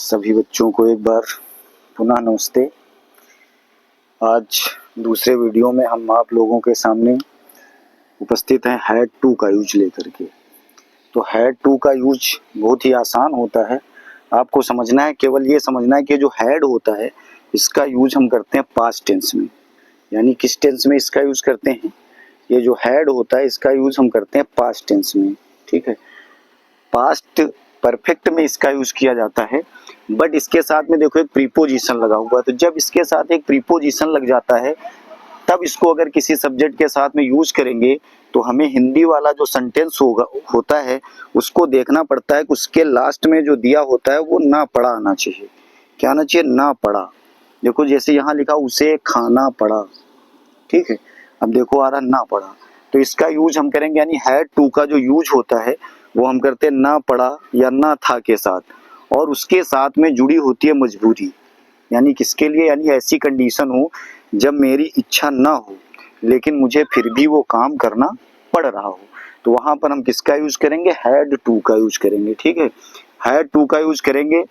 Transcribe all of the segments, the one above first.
सभी बच्चों को एक बार पुनः नमस्ते। आज दूसरे वीडियो में हम आप लोगों के सामने उपस्थित हैं हैड टू का यूज लेकर के। तो हैड टू का यूज बहुत ही आसान होता है, आपको समझना है, केवल ये समझना है कि जो हैड होता है इसका यूज हम करते हैं पास्ट टेंस में। यानी किस टेंस में इसका यूज करते हैं? ये जो हैड होता है इसका यूज हम करते हैं पास्ट टेंस में। ठीक है, पास्ट परफेक्ट में इसका यूज किया जाता है, बट इसके साथ में देखो एक प्रीपोजिशन लगा हुआ है। तो जब इसके साथ एक प्रीपोजिशन लग जाता है तब इसको अगर किसी सब्जेक्ट के साथ में यूज करेंगे तो हमें हिंदी वाला जो सेंटेंस होता है उसको देखना पड़ता है कि उसके लास्ट में जो दिया होता है वो ना पड़ा आना चाहिए। क्या आना चाहिए? ना पड़ा। देखो जैसे यहाँ लिखा उसे खाना पड़ा, ठीक है, अब देखो आ रहा ना पड़ा। तो इसका यूज हम करेंगे, यानी हैड टू का जो यूज होता है वो हम करते हैं ना पड़ा या ना था के साथ, और उसके साथ में जुड़ी होती है मजबूरी। यानी किसके लिए? यानी ऐसी कंडीशन हो जब मेरी इच्छा ना हो लेकिन मुझे फिर भी वो काम करना पड़ रहा हो, तो वहां पर हम किसका यूज करेंगे? हैड टू का यूज करेंगे। ठीक है, हैड टू का यूज करेंगे।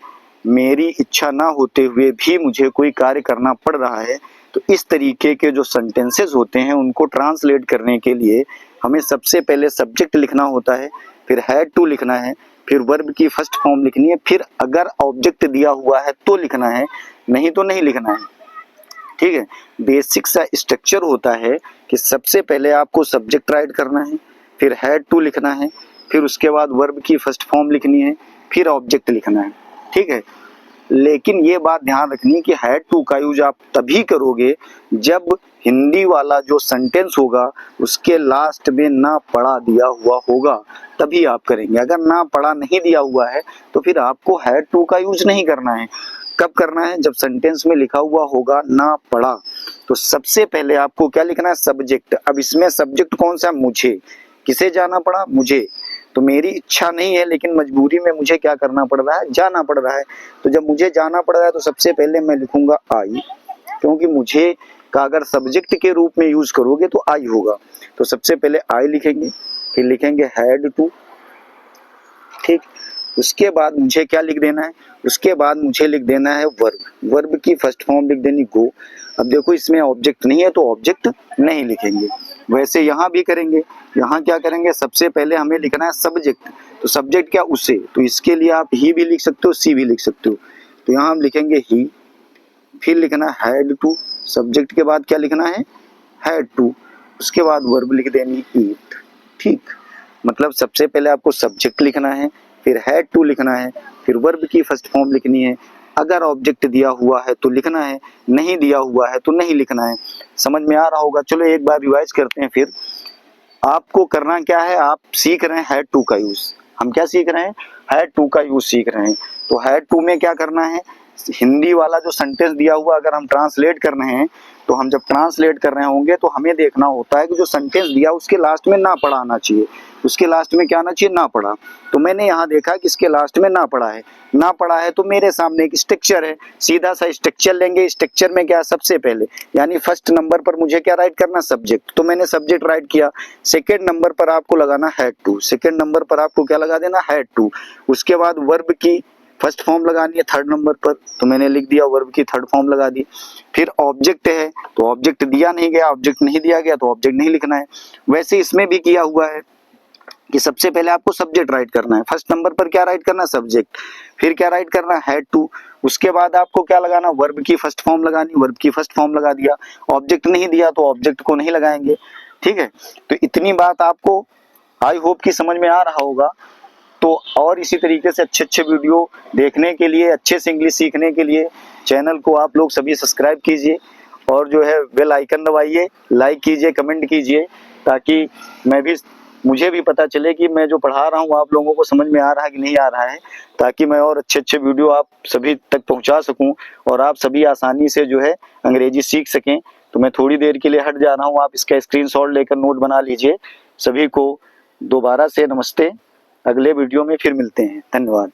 मेरी इच्छा ना होते हुए भी मुझे कोई कार्य करना पड़ रहा है। तो इस तरीके के जो सेंटेंसेस होते हैं उनको ट्रांसलेट करने के लिए हमें सबसे पहले सब्जेक्ट लिखना होता है, फिर हैड टू लिखना है, फिर वर्ब की फर्स्ट फॉर्म लिखनी है, फिर अगर ऑब्जेक्ट दिया हुआ है तो लिखना है, नहीं तो नहीं लिखना है। ठीक है, बेसिक सा स्ट्रक्चर होता है कि सबसे पहले आपको सब्जेक्ट राइट करना है, फिर हैड टू लिखना है, फिर उसके बाद वर्ब की फर्स्ट फॉर्म लिखनी है, फिर ऑब्जेक्ट लिखना है। ठीक है, लेकिन ये बात ध्यान रखनी कि हैड टू का यूज आप तभी करोगे जब हिंदी वाला जो सेंटेंस होगा उसके लास्ट में ना पड़ा दिया हुआ होगा, तभी आप करेंगे। अगर ना पड़ा नहीं दिया हुआ है तो फिर आपको हैड टू का यूज नहीं करना है। कब करना है? जब सेंटेंस में लिखा हुआ होगा ना पड़ा। तो सबसे पहले आपको क्या लिखना है? सब्जेक्ट। अब इसमें सब्जेक्ट कौन सा? मुझे। किसे जाना पड़ा? मुझे। तो मेरी इच्छा नहीं है लेकिन मजबूरी में मुझे क्या करना पड़ रहा है? जाना पड़ रहा है। तो जब मुझे जाना पड़ रहा है तो सबसे पहले मैं लिखूंगा आई, क्योंकि मुझे का अगर सब्जेक्ट के रूप में यूज करोगे तो आई होगा। तो सबसे पहले आई लिखेंगे, फिर लिखेंगे हैड टू। ठीक, उसके बाद मुझे क्या लिख देना है? उसके बाद मुझे लिख देना है वर्ब। वर्ब की फर्स्ट फॉर्म लिख देनी गो। अब देखो इसमें ऑब्जेक्ट नहीं है तो ऑब्जेक्ट नहीं लिखेंगे। वैसे यहाँ भी करेंगे। यहाँ क्या करेंगे? सबसे पहले हमें लिखना है सब्जेक्ट। तो सब्जेक्ट क्या? उसे। तो इसके लिए आप ही भी लिख सकते हो, सी भी लिख सकते हो। तो यहाँ हम लिखेंगे ही, फिर लिखना हैड टू। सब्जेक्ट के बाद क्या लिखना है? Had to. उसके बाद वर्ब लिख देनी ईट। ठीक, मतलब सबसे पहले आपको सब्जेक्ट लिखना है, फिर हैड टू लिखना है, फिर वर्ब की फर्स्ट फॉर्म लिखनी है। अगर ऑब्जेक्ट दिया हुआ है तो लिखना है, नहीं दिया हुआ है तो नहीं लिखना है। समझ में आ रहा होगा? चलो एक बार रिवाइज करते हैं। फिर आपको करना क्या है? आप सीख रहे हैं हैड टू का यूज। हम क्या सीख रहे हैं? हैड टू का यूज सीख रहे हैं। तो हैड टू में क्या करना है? हिंदी वाला जो सेंटेंस दिया हुआ अगर हम ट्रांसलेट कर रहे हैं तो हम जब ट्रांसलेट कर रहे होंगे तो हमें देखना होता है कि जो सेंटेंस दिया उसके लास्ट में ना पड़ा आना चाहिए। उसके लास्ट में क्या आना चाहिए? ना पड़ा। तो मैंने यहाँ देखा कि इसके लास्ट में ना पड़ा है। ना पड़ा है तो मेरे सामने एक स्ट्रक्चर है, सीधा सा स्ट्रक्चर लेंगे। स्ट्रक्चर में क्या? सबसे पहले यानी फर्स्ट नंबर पर मुझे क्या राइट करना? सब्जेक्ट। तो मैंने सब्जेक्ट राइट किया। सेकेंड नंबर पर आपको लगाना हैड टू। सेकेंड नंबर पर आपको क्या लगा देना? Had to. उसके बाद वर्ब की फर्स्ट फॉर्म लगानी है थर्ड नंबर पर, तो मैंने लिख दिया वर्ब की थर्ड फॉर्म लगा दी। फिर ऑब्जेक्ट है तो ऑब्जेक्ट दिया नहीं गया, ऑब्जेक्ट नहीं दिया गया तो ऑब्जेक्ट नहीं लिखना है। वैसे इसमें भी किया हुआ है कि सबसे पहले आपको सब्जेक्ट राइट करना है, फर्स्ट नंबर पर क्या राइट करना? सब्जेक्ट। फिर क्या राइट करना? Had to. उसके बाद आपको क्या लगाना? वर्ब की फर्स्ट फॉर्म लगानी। वर्ब की फर्स्ट फॉर्म लगा दिया। ऑब्जेक्ट नहीं दिया तो ऑब्जेक्ट को नहीं लगाएंगे। ठीक है, तो इतनी बात आपको आई होप कि समझ में आ रहा होगा। तो और इसी तरीके से अच्छे अच्छे वीडियो देखने के लिए, अच्छे से इंग्लिश सीखने के लिए चैनल को आप लोग सभी सब्सक्राइब कीजिए और जो है बेल आइकन दबाइए, लाइक कीजिए, कमेंट कीजिए, ताकि मुझे भी पता चले कि मैं जो पढ़ा रहा हूँ आप लोगों को समझ में आ रहा है कि नहीं आ रहा है, ताकि मैं और अच्छे अच्छे वीडियो आप सभी तक पहुँचा सकूँ और आप सभी आसानी से जो है अंग्रेजी सीख सकें। तो मैं थोड़ी देर के लिए हट जा रहा हूँ, आप इसका स्क्रीनशॉट लेकर नोट बना लीजिए। सभी को दोबारा से नमस्ते। अगले वीडियो में फिर मिलते हैं। धन्यवाद।